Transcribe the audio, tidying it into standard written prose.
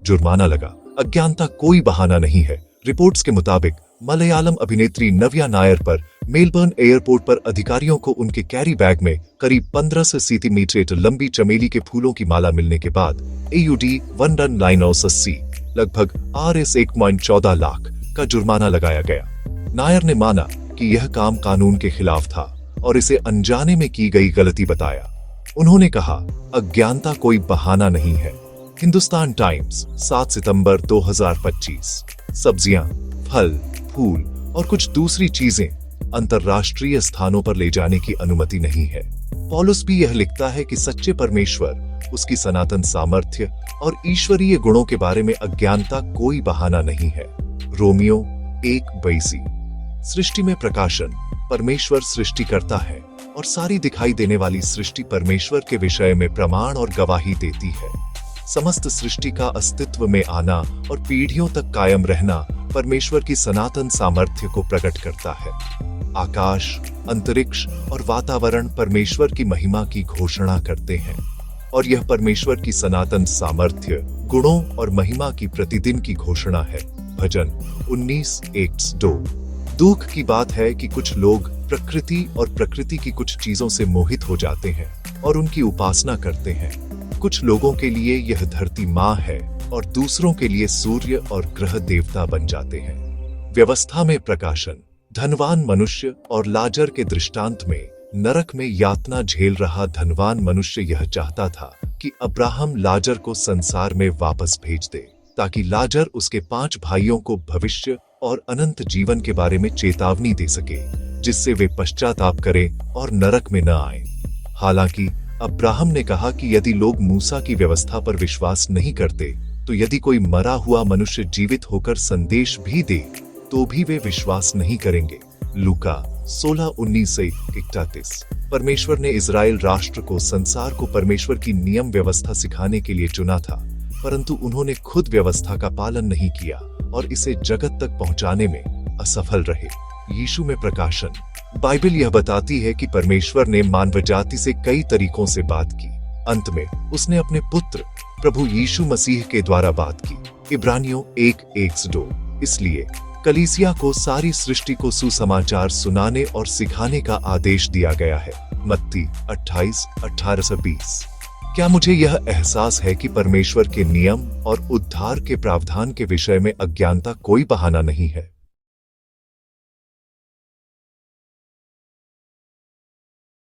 जुर्माना लगा। अज्ञानता कोई बहाना नहीं है। रिपोर्ट्स के मुताबिक मलयालम अभिनेत्री नव्या नायर पर मेलबर्न एयरपोर्ट पर अधिकारियों को उनके कैरी बैग में करीब 15 सेंटीमीटर लंबी चमेली के फूलों की माला मिलने के बाद AUD 1980 लगभग RS 1.14 लाख का जुर्माना लगाया गया। नायर ने माना कि यह काम कानून के खिलाफ था और इसे अनजाने में की गई गलती बताया। उन्होंने कहा, अज्ञानता कोई बहाना नहीं है। हिंदुस्तान टाइम्स 7 सितंबर 2025। सब्जियां, फल, फूल और कुछ दूसरी चीजें अंतर्राष्ट्रीय स्थानों पर ले जाने की अनुमति नहीं है। पौलुस भी यह लिखता है कि सच्चे परमेश्वर, उसकी सनातन सामर्थ्य और ईश्वरीय गुणों के बारे में अज्ञानता कोई बहाना नहीं है। रोमियो 1:22। सृष्टि में प्रकाशन। परमेश्वर सृष्टि करता है और सारी दिखाई देने वाली सृष्टि परमेश्वर के विषय में प्रमाण और गवाही देती है। समस्त सृष्टि का अस्तित्व में आना और पीढ़ियों तक कायम रहना परमेश्वर की सनातन सामर्थ्य को प्रकट करता है। आकाश, अंतरिक्ष और वातावरण परमेश्वर की महिमा की घोषणा करते हैं और यह परमेश्वर की सनातन सामर्थ्य, गुणों और महिमा की प्रतिदिन की घोषणा है। भजन 19:1-2। दुख की बात है कि कुछ लोग प्रकृति और प्रकृति की कुछ चीजों से मोहित हो जाते हैं और उनकी उपासना करते हैं। कुछ लोगों के लिए यह धरती माँ है और दूसरों के लिए सूर्य और ग्रह देवता बन जाते हैं। व्यवस्था में प्रकाशन। धनवान मनुष्य और लाजर के दृष्टांत में नरक में यातना झेल रहा धनवान मनुष्य यह चाहता था कि अब्राहम लाजर को संसार में वापस भेज दे, ताकि लाजर उसके 5 भाइयों को भविष्य और अनंत जीवन के बारे में चेतावनी दे सके, जिससे वे पश्चाताप करें और नरक में न आए। हालांकि अब्राहम ने कहा कि यदि लोग मूसा की व्यवस्था पर विश्वास नहीं करते, तो यदि कोई मरा हुआ मनुष्य जीवित होकर संदेश भी दे, तो भी वे विश्वास नहीं करेंगे। लूका 16:19-31। परमेश्वर ने इजराइल राष्ट्र को संसार को परमेश्वर की नियम व्यवस्था सिखाने के लिए चुना था, परंतु उन्होंने खुद व्यवस्था का पालन नहीं किया और इसे जगत तक पहुंचाने में असफल रहे। यीशु में प्रकाशन। बाइबल यह बताती है कि परमेश्वर ने मानव जाति से कई तरीकों से बात की। अंत में उसने अपने पुत्र प्रभु यीशु मसीह के द्वारा बात की। इब्रानियों 1:1-2। इसलिए कलीसिया को सारी सृष्टि को सुसमाचार सुनाने और सिखाने का आदेश दिया गया है। मत्ती 28:18-20। क्या मुझे यह एहसास है कि परमेश्वर के नियम और उद्धार के प्रावधान के विषय में अज्ञानता कोई बहाना नहीं है।